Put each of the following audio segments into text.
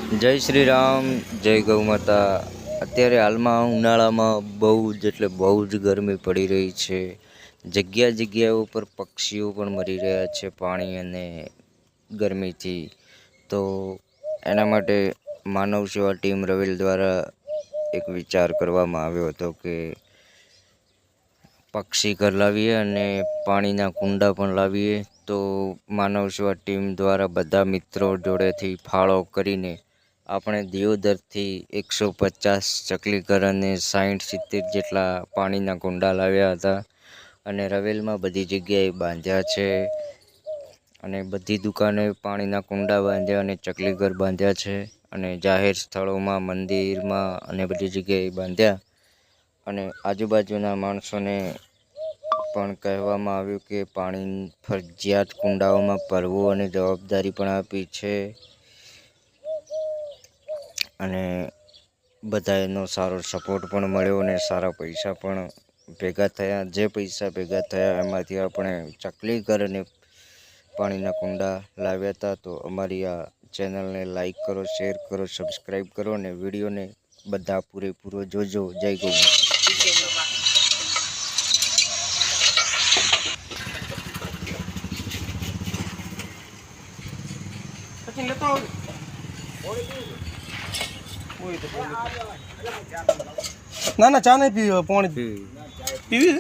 જય શ્રી રામ, જય ગૌ માતા. અત્યારે હાલમાં ઉનાળામાં બહુ જ એટલે બહુ જ ગરમી પડી રહી છે. જગ્યા જગ્યા ઉપર પક્ષીઓ પણ મરી રહ્યા છે પાણી અને ગરમીથી. તો એના માટે માનવ સેવા ટીમ રવેલ દ્વારા એક વિચાર કરવામાં આવ્યો હતો કે પક્ષી ઘર લાવીએ અને પાણીના કુંડા પણ લાવીએ. તો માનવ સેવા ટીમ દ્વારા બધા મિત્રો જોડેથી ફાળો કરીને આપણે દિયોદરથી 150 ચકલી ઘર અને 60-70 જેટલા પાણીના કુંડા લાવ્યા હતા અને રવેલમાં બધી જગ્યાએ બાંધ્યા છે અને બધી દુકાને પાણીના કુંડા બાંધ્યા અને ચકલી ઘર બાંધ્યા છે અને જાહેર સ્થળોમાં મંદિરમાં અને બધી જગ્યાએ બાંધ્યા અને આજુબાજુના માણસોને પણ કહેવામાં આવ્યું કે પાણી ફરજિયાત કુંડાઓમાં ભરવું અને જવાબદારી પણ આપી છે અને બધાનો સારો સપોર્ટ પણ મળ્યો અને સારા પૈસા પણ ભેગા થયા. જે પૈસા ભેગા થયા એમાંથી આપણે ચકલી ઘર અને પાણીના કુંડા લાવ્યા હતા. તો અમારી આ ચેનલને લાઈક કરો, શેર કરો, સબસ્ક્રાઈબ કરો અને વિડીયોને બધા પૂરેપૂરો જોજો. જય ગૌ માતા. ના ના ચા નહીં પીવી, પાણી પીવી.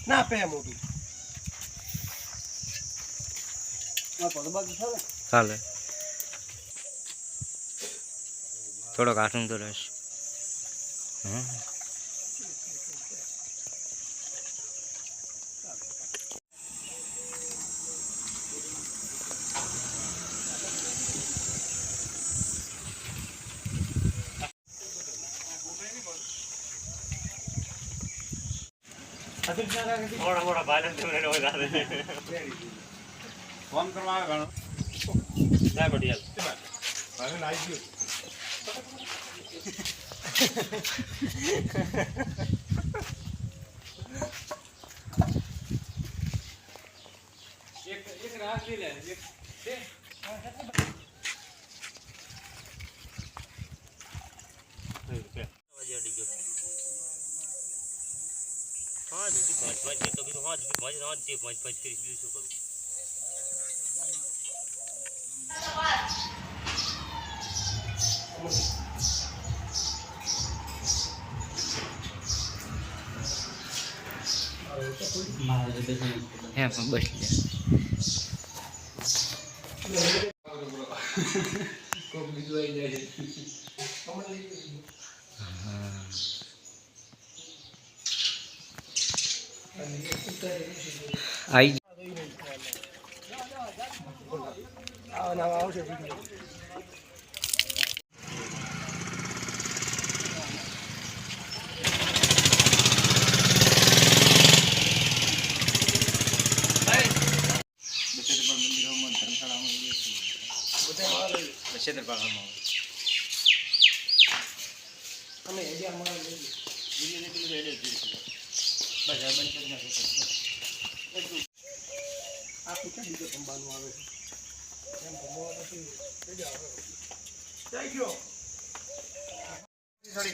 ના પે મોટું ચાલે થોડોક આઠું તો રહેશે. ફોન કરવા આવે ઘણો ના પટિયાલ હવે નાઈ ગયો એક રાત લી લે એક હા દીદી 5 તો કીધું હા 5 ફરી બીજું શું કરું. હે પણ બસ કોક બીજું આવી જાય આઈ આવશે.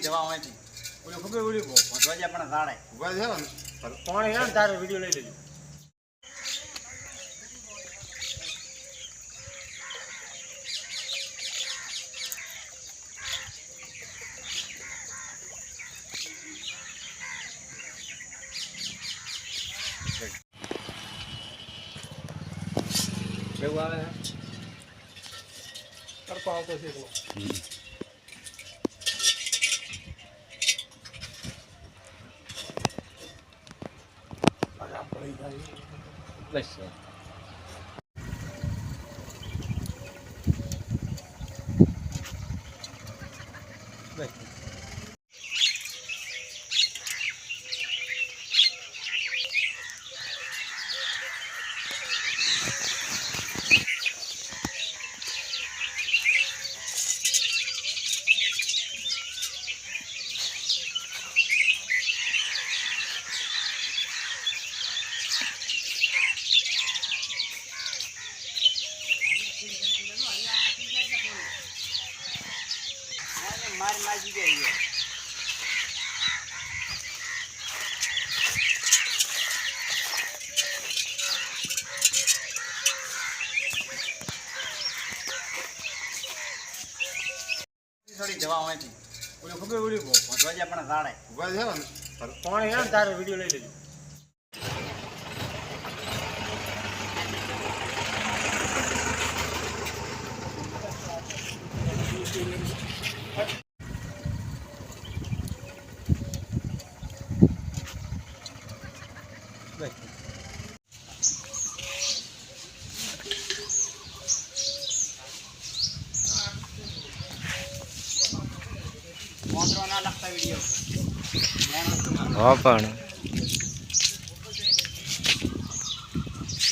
જવા હોય છે ઓલો ખબર ઓલી પહોંચવા જાય પણ ગાડે ઉભા છે ને પાણી હે તારે વિડિયો લઈ લેજો. કેવું આવે તડકો આવતો છે બસ થોડી જવા અહીંથી ઓલી ખબર ઓલી પહોંચવા જાય પણ ગાડાય ઉભા છે ને પાણી હે ને તારે વિડીયો લઈ લેજો ના લગતા વિડીયો હા પણ